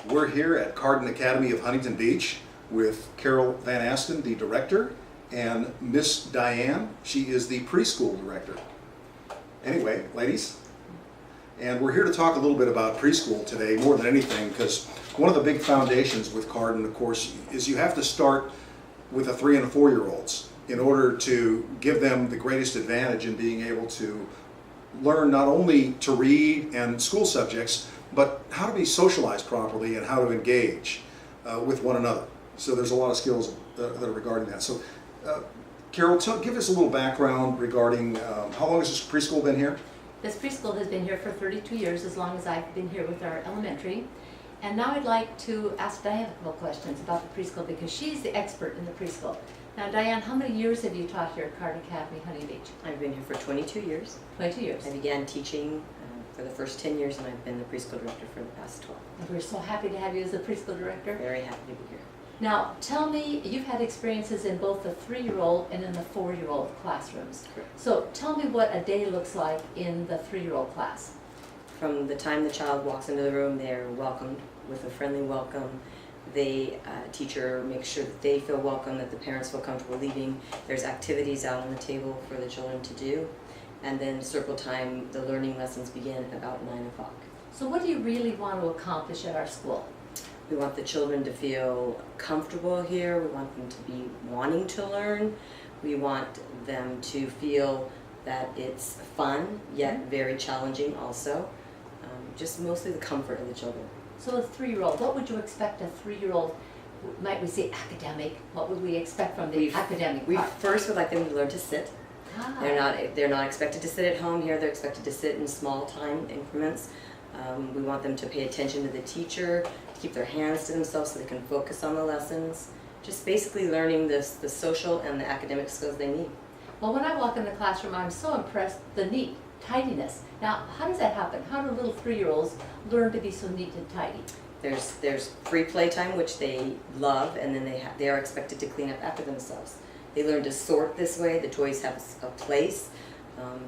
We're here at Carden Academy of Huntington Beach with Carol Van Asten, the director, and Miss Diane. She is the preschool director. Anyway, ladies, and we're here to talk a little bit about preschool today more than anything, because one of the big foundations with Carden, of course, is you have to start with the 3 and 4 year olds in order to give them the greatest advantage in being able to learn not only to read and school subjects, but how to be socialized properly and how to engage with one another. So there's a lot of skills that are regarding that. So Carol, give us a little background regarding how long has this preschool been here? This preschool has been here for 32 years, as long as I've been here with our elementary. And now I'd like to ask Diane a couple questions about the preschool, because she's the expert in the preschool. Now, Diane, how many years have you taught here at Carden Academy, Huntington Beach? I've been here for 22 years. 22 years. I began teaching for the first 10 years, and I've been the preschool director for the past 12. And we're so happy to have you as the preschool director. Very happy to be here. Now, tell me, you've had experiences in both the 3-year-old and in the 4-year-old classrooms. Correct. So tell me what a day looks like in the 3-year-old class. From the time the child walks into the room, they're welcomed with a friendly welcome. The teacher makes sure that they feel welcome, that the parents feel comfortable leaving. There's activities out on the table for the children to do. And then circle time, the learning lessons begin about 9 o'clock. So what do you really want to accomplish at our school? We want the children to feel comfortable here. We want them to be wanting to learn. We want them to feel that it's fun, yet very challenging also. Just mostly the comfort of the children. So a 3-year-old, what would you expect a 3-year-old, might we say academic, what would we expect from the academic We part? first would like them to learn to sit. Ah. They're not expected to sit at home here. They're expected to sit in small time increments. We want them to pay attention to the teacher, to keep their hands to themselves so they can focus on the lessons. Just basically learning the social and the academic skills they need. Well, when I walk in the classroom, I'm so impressed with the neat, tidiness. Now, how does that happen? How do little 3-year-olds learn to be so neat and tidy? There's free playtime, which they love, and then they are expected to clean up after themselves. They learn to sort this way. The toys have a place.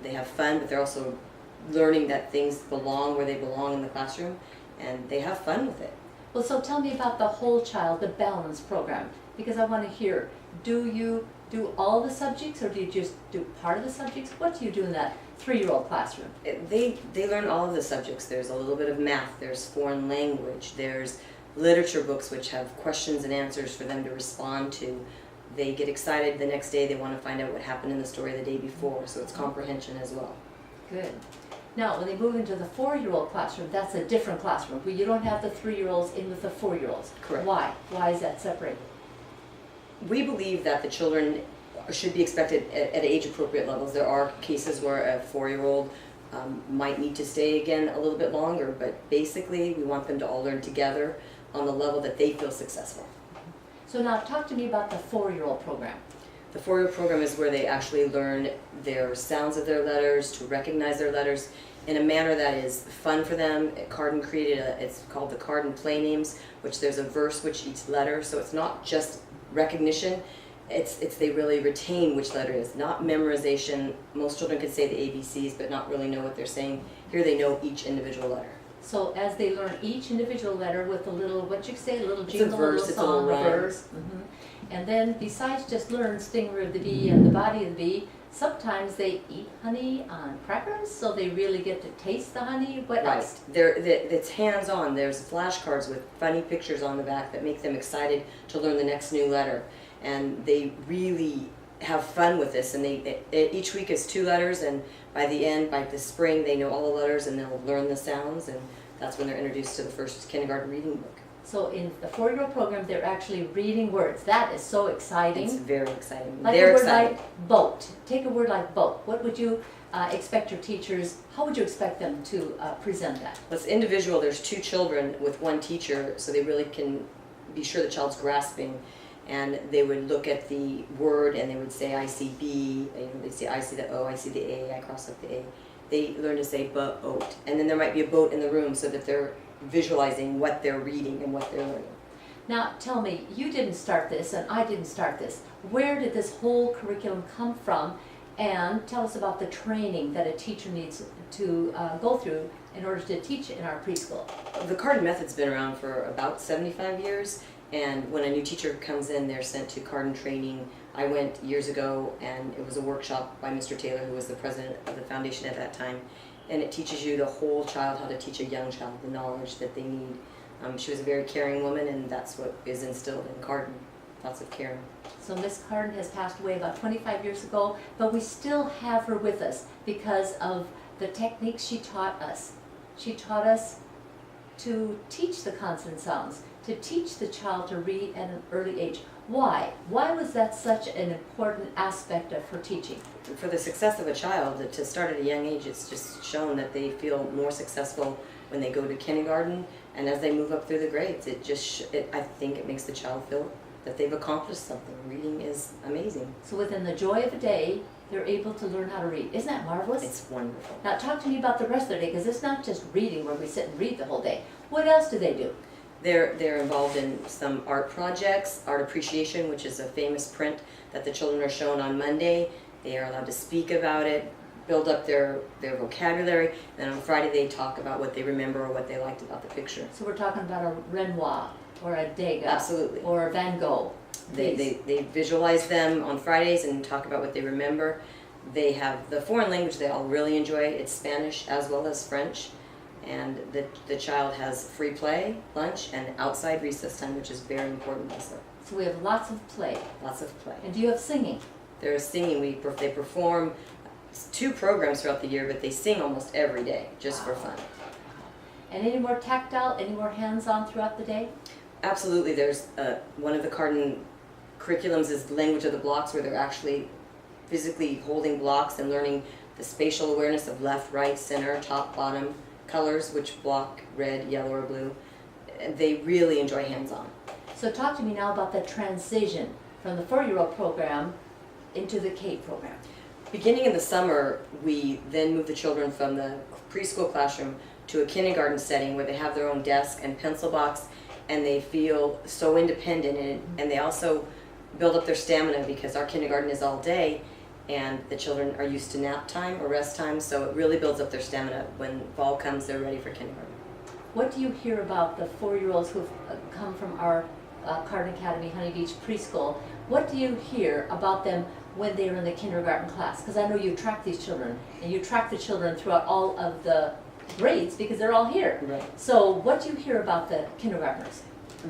They have fun, but they're also learning that things belong where they belong in the classroom, and they have fun with it. Well, so tell me about the whole child, the balance program, because I want to hear, do you do all the subjects, or do you just do part of the subjects? What do you do in that 3-year-old classroom? They learn all of the subjects. There's a little bit of math, there's foreign language, there's literature books which have questions and answers for them to respond to. They get excited the next day, they want to find out what happened in the story the day before, so it's comprehension as well. Good. Now, when they move into the 4-year-old classroom, that's a different classroom, where you don't have the 3-year-olds in with the 4-year-olds. Correct. Why? Why is that separated? We believe that the children should be expected at age-appropriate levels. There are cases where a 4-year-old might need to stay again a little bit longer, but basically we want them to all learn together on the level that they feel successful. So now talk to me about the 4-year-old program. The 4-year program is where they actually learn their sounds of their letters, to recognize their letters in a manner that is fun for them. Carden created it's called the Carden Play Names, which there's a verse with each letter, so it's not just recognition, it's they really retain which letter it is, not memorization. Most children can say the ABCs but not really know what they're saying. Here they know each individual letter. So as they learn each individual letter with a little, what you say, a little jingle, verse, a little it's a song, little a rhyme. verse. And then besides just learn stinger of the bee and the body of the bee, sometimes they eat honey on crackers, so they really get to taste the honey. What else? It's hands-on. There's flashcards with funny pictures on the back that make them excited to learn the next new letter. And they really have fun with this. And each week is 2 letters, and by the end, by the spring, they know all the letters and they'll learn the sounds, and that's when they're introduced to the first kindergarten reading book. So in the 4-year-old program, they're actually reading words. That is so exciting. It's very exciting. Like They're a word excited. like boat. Take a word like boat. What would you expect your teachers, how would you expect them to present that? Well, it's individual. There's 2 children with 1 teacher, so they really can be sure the child's grasping. And they would look at the word and they would say, I see B, they'd say, I see the O, I see the A, I cross up the A. They learn to say boat. And then there might be a boat in the room so that they're visualizing what they're reading and what they're learning. Now tell me, you didn't start this and I didn't start this. Where did this whole curriculum come from? And tell us about the training that a teacher needs to go through in order to teach in our preschool. The Carden method's been around for about 75 years, and when a new teacher comes in, they're sent to Carden training. I went years ago, and it was a workshop by Mr. Taylor, who was the president of the foundation at that time, and it teaches you the whole child, how to teach a young child the knowledge that they need. She was a very caring woman, and that's what is instilled in Carden, lots of caring. So Miss Carden has passed away about 25 years ago, but we still have her with us because of the techniques she taught us. She taught us to teach the consonant sounds, to teach the child to read at an early age. Why? Why was that such an important aspect of her teaching? For the success of a child, to start at a young age, it's just shown that they feel more successful when they go to kindergarten, and as they move up through the grades, I think it makes the child feel that they've accomplished something. Reading is amazing. So within the joy of a day, they're able to learn how to read. Isn't that marvelous? It's wonderful. Now talk to me about the rest of the day, because it's not just reading where we sit and read the whole day. What else do they do? They're involved in some art projects, art appreciation, which is a famous print that the children are shown on Monday. They are allowed to speak about it, build up their vocabulary, and on Friday they talk about what they remember or what they liked about the picture. So we're talking about a Renoir or a Degas. Absolutely. Or a Van Gogh. They visualize them on Fridays and talk about what they remember. They have the foreign language they all really enjoy. It's Spanish as well as French. And the child has free play, lunch, and outside recess time, which is very important also. So we have lots of play. Lots of play. And do you have singing? There's singing. They perform 2 programs throughout the year, but they sing almost every day, just for fun. And any more tactile, any more hands-on throughout the day? Absolutely. There's one of the Carden curriculums is language of the blocks, where they're actually physically holding blocks and learning the spatial awareness of left, right, center, top, bottom, colors, which block, red, yellow, or blue. They really enjoy hands-on. So talk to me now about the transition from the 4-year-old program into the K program. Beginning in the summer, we then move the children from the preschool classroom to a kindergarten setting where they have their own desk and pencil box, and they feel so independent, and they also build up their stamina because our kindergarten is all day, and the children are used to nap time or rest time, so it really builds up their stamina. When fall comes, they're ready for kindergarten. What do you hear about the 4-year-olds who've come from our Carden Academy Honey Beach preschool? What do you hear about them when they are in the kindergarten class? Because I know you track these children, and you track the children throughout all of the grades because they're all here. Right. So what do you hear about the kindergartners?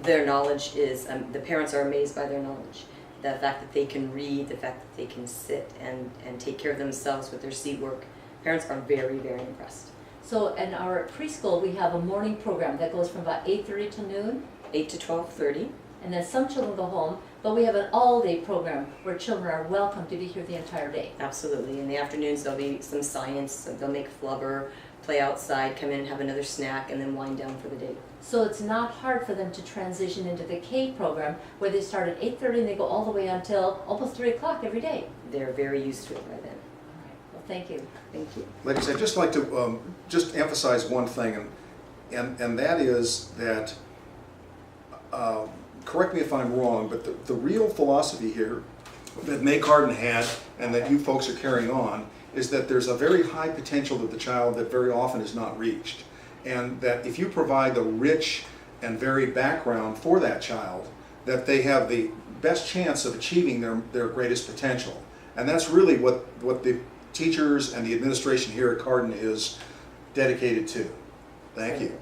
Their knowledge is, the parents are amazed by their knowledge. The fact that they can read, the fact that they can sit and take care of themselves with their seat work. Parents are very, very impressed. So in our preschool, we have a morning program that goes from about 8:30 to noon. 8 to 12:30. And then some children go home, but we have an all-day program where children are welcome to be here the entire day. Absolutely. In the afternoons, there'll be some science. So they'll make flubber, play outside, come in and have another snack, and then wind down for the day. So it's not hard for them to transition into the K program where they start at 8:30 and they go all the way until almost 3 o'clock every day. They're very used to it by then. All right. Well, thank you. Thank you. Ladies, I'd just like to just emphasize one thing, and that is that, correct me if I'm wrong, but the real philosophy here that May Carden had and that you folks are carrying on is that there's a very high potential of the child that very often is not reached. And that if you provide the rich and varied background for that child, that they have the best chance of achieving their greatest potential. And that's really what the teachers and the administration here at Carden is dedicated to. Thank you.